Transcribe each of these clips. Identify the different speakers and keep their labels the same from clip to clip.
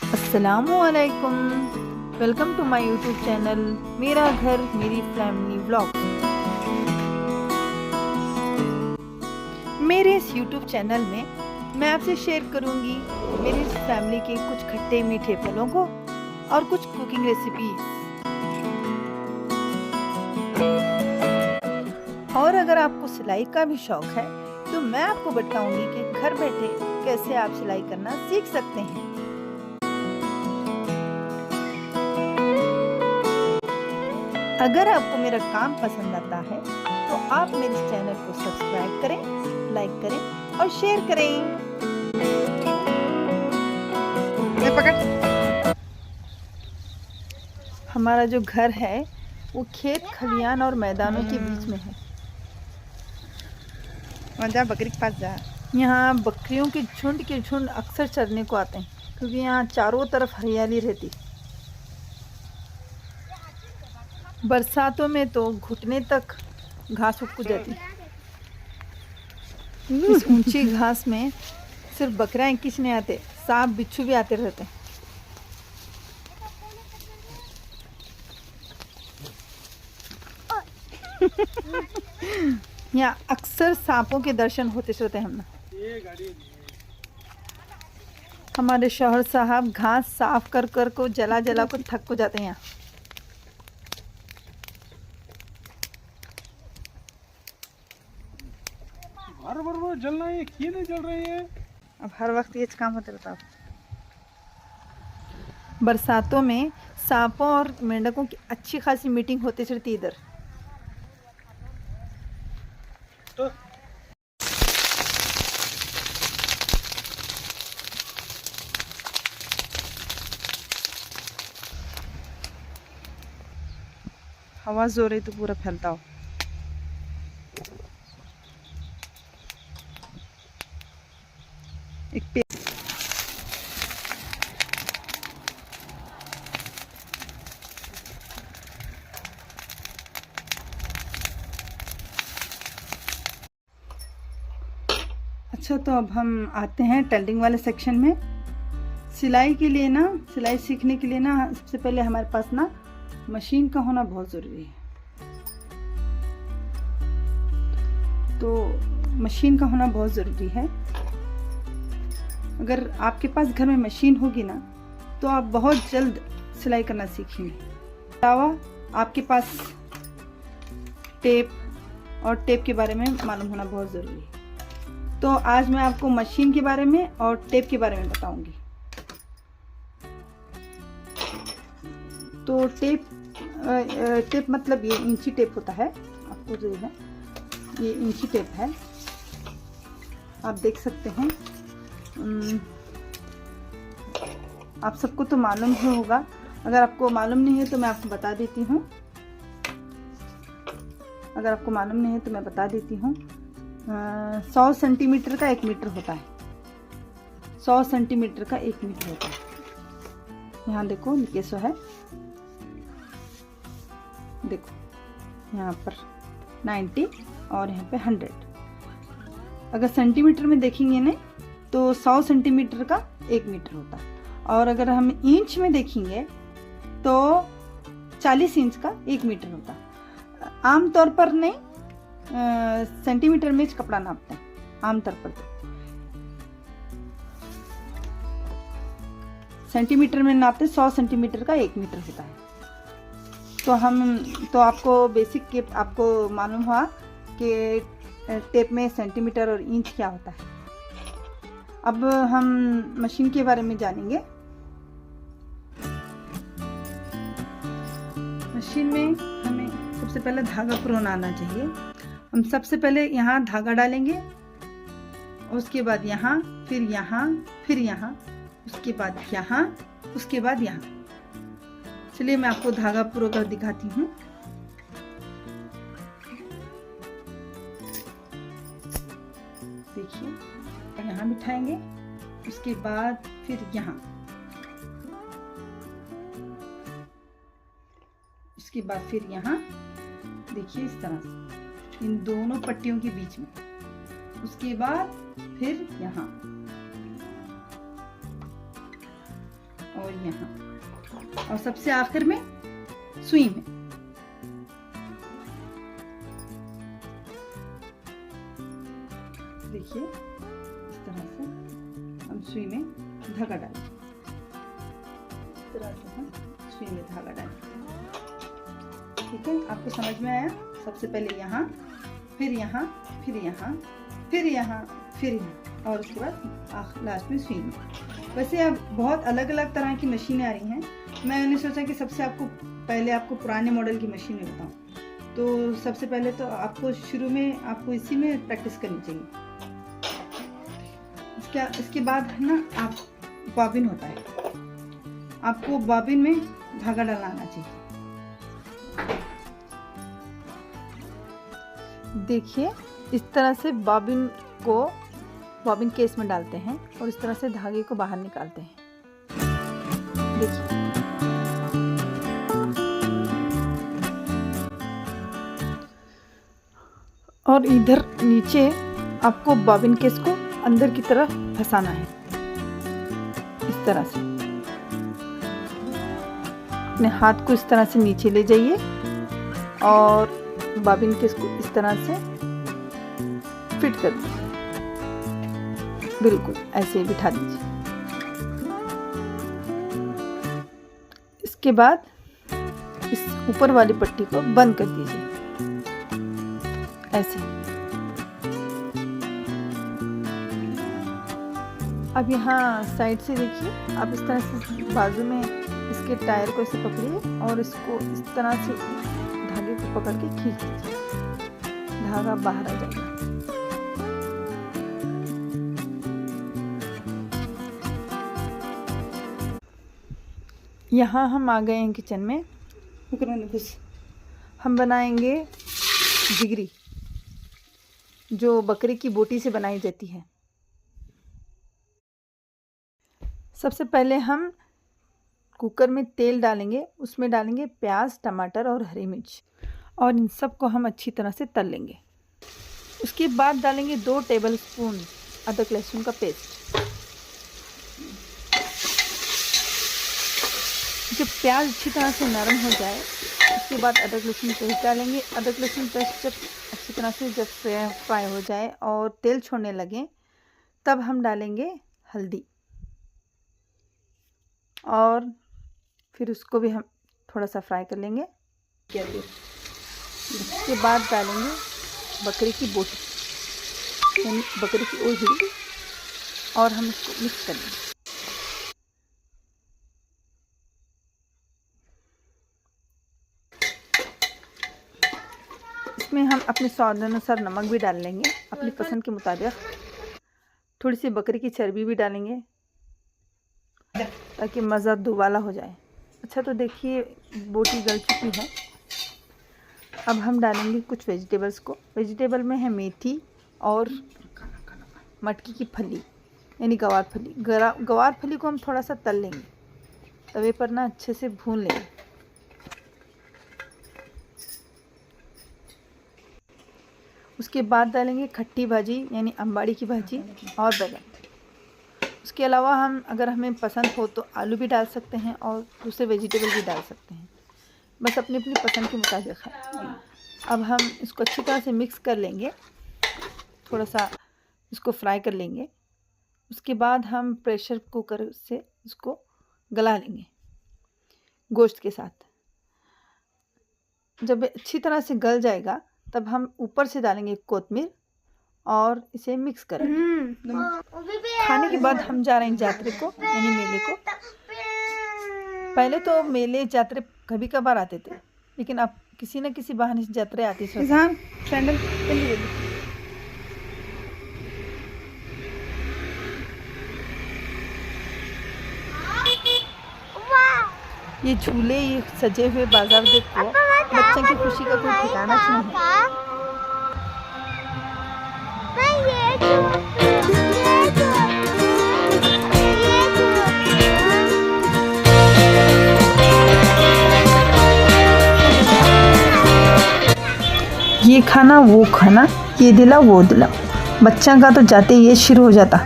Speaker 1: अस्सलामुअलैकुम। Welcome to my YouTube channel मेरा घर मेरी फैमिली व्लॉग। मेरे इस यूट्यूब चैनल में मैं आपसे शेयर करूंगी मेरी इस फैमिली के कुछ खट्टे मीठे पलों को और कुछ कुकिंग रेसिपीज। और अगर आपको सिलाई का भी शौक है तो मैं आपको बताऊंगी कि घर बैठे कैसे आप सिलाई करना सीख सकते हैं। अगर आपको मेरा काम पसंद आता है तो आप मेरे इस चैनल को सब्सक्राइब करें, लाइक करें और शेयर करें। ये पकड़। हमारा जो घर है वो खेत खलियान और मैदानों के बीच में है।
Speaker 2: जा बकरी के पास जा।
Speaker 1: यहाँ बकरियों के झुंड अक्सर चरने को आते हैं क्योंकि यहाँ चारों तरफ हरियाली रहती। बरसातों में तो घुटने तक घास उग जाती। इस ऊंची घास में सिर्फ बकरियां किस नहीं आते, सांप बिच्छू भी आते रहते हैं। यहाँ अक्सर सांपों के दर्शन होते रहते हैं। हम हमारे शौहर साहब घास साफ कर कर को जला को थक को जाते हैं। यहाँ
Speaker 2: हर बार जलना है, क्यों नहीं जल रही है?
Speaker 1: अब हर वक्त ये काम होता रहता है। बरसातों में सांपों और मेंढकों की अच्छी खासी मीटिंग होती रहती इधर।
Speaker 2: तो
Speaker 1: हवा जोर है तो पूरा फैलता हो। एक पे अच्छा, तो अब हम आते हैं टेल्डिंग वाले सेक्शन में। सिलाई के लिए ना, सिलाई सीखने के लिए ना, सबसे पहले हमारे पास ना मशीन का होना बहुत ज़रूरी है। तो मशीन का होना बहुत ज़रूरी है। अगर आपके पास घर में मशीन होगी ना तो आप बहुत जल्द सिलाई करना सीखेंगे। अलावा आपके पास टेप और टेप के बारे में मालूम होना बहुत ज़रूरी है। तो आज मैं आपको मशीन के बारे में और टेप के बारे में बताऊंगी। तो टेप मतलब ये इंची टेप होता है। आपको जो है ये इंची टेप है, आप देख सकते हैं। आप सबको तो मालूम ही होगा, अगर आपको मालूम नहीं है तो मैं आपको बता देती हूँ। अगर आपको मालूम नहीं है तो मैं बता देती हूँ। 100 सेंटीमीटर का 1 मीटर होता है। 100 सेंटीमीटर का 1 मीटर होता है। यहाँ देखो लिखे सो है, देखो यहाँ पर 90 और यहाँ पे 100। अगर सेंटीमीटर में देखेंगे ना तो 100 सेंटीमीटर का 1 मीटर होता है। और अगर हम इंच में देखेंगे तो 40 इंच का 1 मीटर होता है। आमतौर पर नहीं, सेंटीमीटर में कपड़ा नापते हैं आमतौर पर। तो सेंटीमीटर में नापते 100 सेंटीमीटर का 1 मीटर होता है। तो आपको बेसिक के आपको मालूम हुआ कि टेप में सेंटीमीटर और इंच क्या होता है। अब हम मशीन के बारे में जानेंगे। मशीन में हमें सबसे पहले धागा पुरोना आना चाहिए। हम सबसे पहले यहाँ धागा डालेंगे, उसके बाद यहाँ, फिर यहाँ, फिर यहाँ, उसके बाद यहाँ, उसके बाद यहाँ। चलिए मैं आपको धागा पुरो कर दिखाती हूँ। देखिए यहाँ बिठाएंगे, उसके बाद फिर यहाँ, उसके बाद फिर यहाँ। देखिए इस तरह से इन दोनों पट्टियों के बीच में, उसके बाद फिर यहाँ यहाँ, और सबसे आखिर में सुई में। देखिए इस तरह से हम सुई में धागा डालें, इस तरह से हम सुई में धागा डालें। ठीक है, आपको समझ में आया? सबसे पहले यहाँ, फिर यहाँ, फिर यहाँ, फिर यहाँ, फिर यहाँ, और उसके बाद लास्ट में सुई में। वैसे अब बहुत अलग अलग तरह की मशीनें आ रही हैं। मैंने सोचा कि सबसे आपको पुराने मॉडल की मशीनें बताऊं। तो सबसे पहले तो आपको शुरू में आपको इसी में प्रैक्टिस करनी चाहिए। इसके बाद है ना, आप बॉबिन होता है, आपको बॉबिन में धागा डलाना चाहिए। देखिए इस तरह से बॉबिन केस में डालते हैं और इस तरह से धागे को बाहर निकालते हैं। देखिए और इधर नीचे आपको बॉबिन केस को अंदर की तरफ फंसाना है। इस तरह से अपने हाथ को इस तरह से नीचे ले जाइए और बॉबिन केस को इस तरह से फिट कर दीजिए। बिल्कुल ऐसे बिठा दीजिए। इसके बाद इस ऊपर वाली पट्टी को बंद कर दीजिए ऐसे। अब यहाँ साइड से देखिए, आप इस तरह से बाजू में इसके टायर को ऐसे पकड़िए और इसको इस तरह से धागे को पकड़ के खींच दीजिए, धागा बाहर आ जाएगा। यहाँ हम आ गए हैं किचन में। हम बनाएंगे जिगरी, जो बकरी की बोटी से बनाई जाती है। सबसे पहले हम कुकर में तेल डालेंगे, उसमें डालेंगे प्याज, टमाटर और हरी मिर्च, और इन सब को हम अच्छी तरह से तल लेंगे। उसके बाद डालेंगे 2 टेबलस्पून अदरक लहसुन का पेस्ट। जब प्याज अच्छी तरह से नरम हो जाए, उसके बाद अदरक लहसुन पेस्ट डालेंगे। अदरक लहसुन पेस्ट जब अच्छी तरह से फ्राई हो जाए और तेल छोड़ने लगे, तब हम डालेंगे हल्दी, और फिर उसको भी हम थोड़ा सा फ्राई कर लेंगे। उसके बाद डालेंगे बकरी की बोटी, यानी बकरी की ओझड़ी, और हम इसको मिक्स कर लेंगे। इसमें हम अपने स्वाद अनुसार नमक भी डाल लेंगे, अपनी पसंद के मुताबिक। थोड़ी सी बकरी की चर्बी भी डालेंगे ताकि मज़ा दुबाला हो जाए। अच्छा, तो देखिए बोटी गल चुकी है। अब हम डालेंगे कुछ वेजिटेबल्स को। वेजिटेबल में है मेथी और मटकी की फली, यानी गवार फली। गवार फली को हम थोड़ा सा तल लेंगे, तवे पर ना अच्छे से भून लेंगे। उसके बाद डालेंगे खट्टी भाजी, यानी अम्बाड़ी की भाजी और बैगन। उसके अलावा हम, अगर हमें पसंद हो तो आलू भी डाल सकते हैं और दूसरे वेजिटेबल भी डाल सकते हैं, बस अपनी अपनी पसंद के मुताबिक है। अब हम इसको अच्छी तरह से मिक्स कर लेंगे, थोड़ा सा इसको फ्राई कर लेंगे। उसके बाद हम प्रेशर कुकर से इसको गला लेंगे गोश्त के साथ। जब अच्छी तरह से गल जाएगा, तब हम ऊपर से डालेंगे कोतमीर और इसे मिक्स करेंगे। खाने के बाद हम जा रहे हैं जात्रे को, यानी मेले को। पहले तो मेले जात्रे कभी कभार आते थे, लेकिन अब किसी न किसी बहाने से जात्रे आती है। सैंडल ये झूले, ये सजे हुए बाजार देखो, बच्चों की खुशी का कोई ठिकाना नहीं है। ये खाना वो खाना, ये दिला वो दिला, बच्चा का तो जाते ये शुरू हो जाता।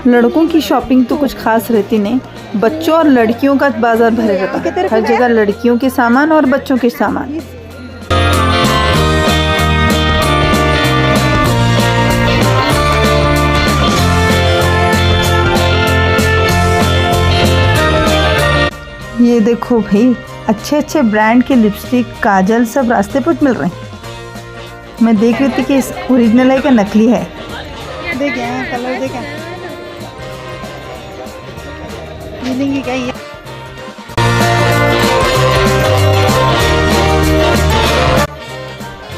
Speaker 1: लड़कों की शॉपिंग तो कुछ खास रहती नहीं, बच्चों और लड़कियों का बाजार भरे रहता है। हर जगह लड़कियों के सामान और बच्चों के सामान। ये देखो भाई, अच्छे अच्छे ब्रांड के लिपस्टिक, काजल सब रास्ते पर मिल रहे हैं। मैं देख रही थी कि ओरिजिनल है कि नकली है।
Speaker 2: देखे कलर देखे मिलेंगी क्या ये?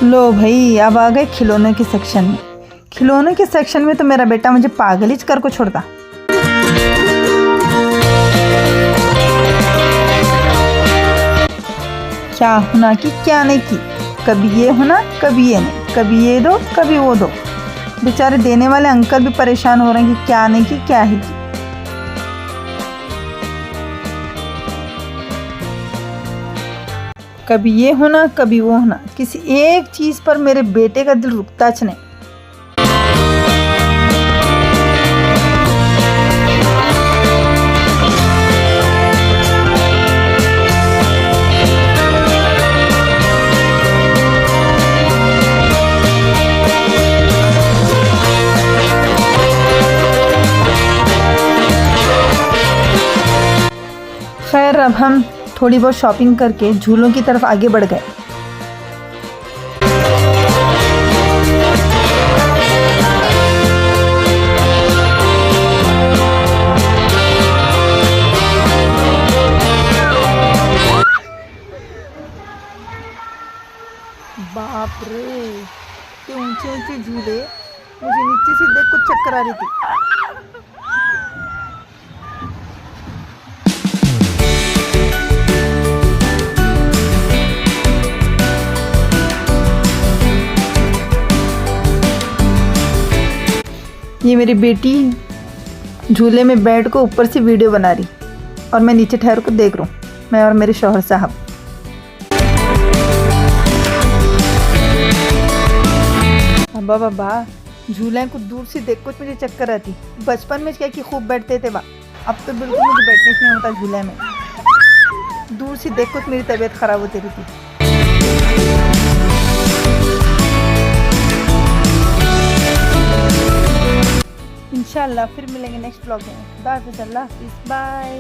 Speaker 1: लो भाई, अब आ गए खिलौने के सेक्शन में। खिलौने के सेक्शन में तो मेरा बेटा मुझे पागल ही कर को छोड़ता। क्या होना कि क्या नहीं की, कभी ये होना कभी ये नहीं, कभी ये दो कभी वो दो। बेचारे देने वाले अंकल भी परेशान हो रहे हैं कि क्या नहीं की क्या ही की। कभी ये होना कभी वो होना, किसी एक चीज पर मेरे बेटे का दिल रुकता नहीं। खैर, अब हम थोड़ी बहुत शॉपिंग करके झूलों की तरफ आगे बढ़ गए। बाप रे, ये ऊंचे ऊंचे झूले, मुझे नीचे से देख कुछ चक्कर आ रही थी। ये मेरी बेटी झूले में बैठ को ऊपर से वीडियो बना रही और मैं नीचे ठहर को देख रहा हूँ, मैं और मेरे शौहर साहब। अब्बा बाबा, झूले को दूर से देख कुछ मुझे चक्कर आती। बचपन में क्या कि खूब बैठते थे, अब तो बिल्कुल मुझे बैठने नहीं होता झूले में। दूर से देख कुछ मेरी तबीयत खराब होती रही थी। इंशाल्लाह फिर मिलेंगे नेक्स्ट ब्लॉग में। खुदा हाफिज़, अल्लाह हाफिज़, बाय।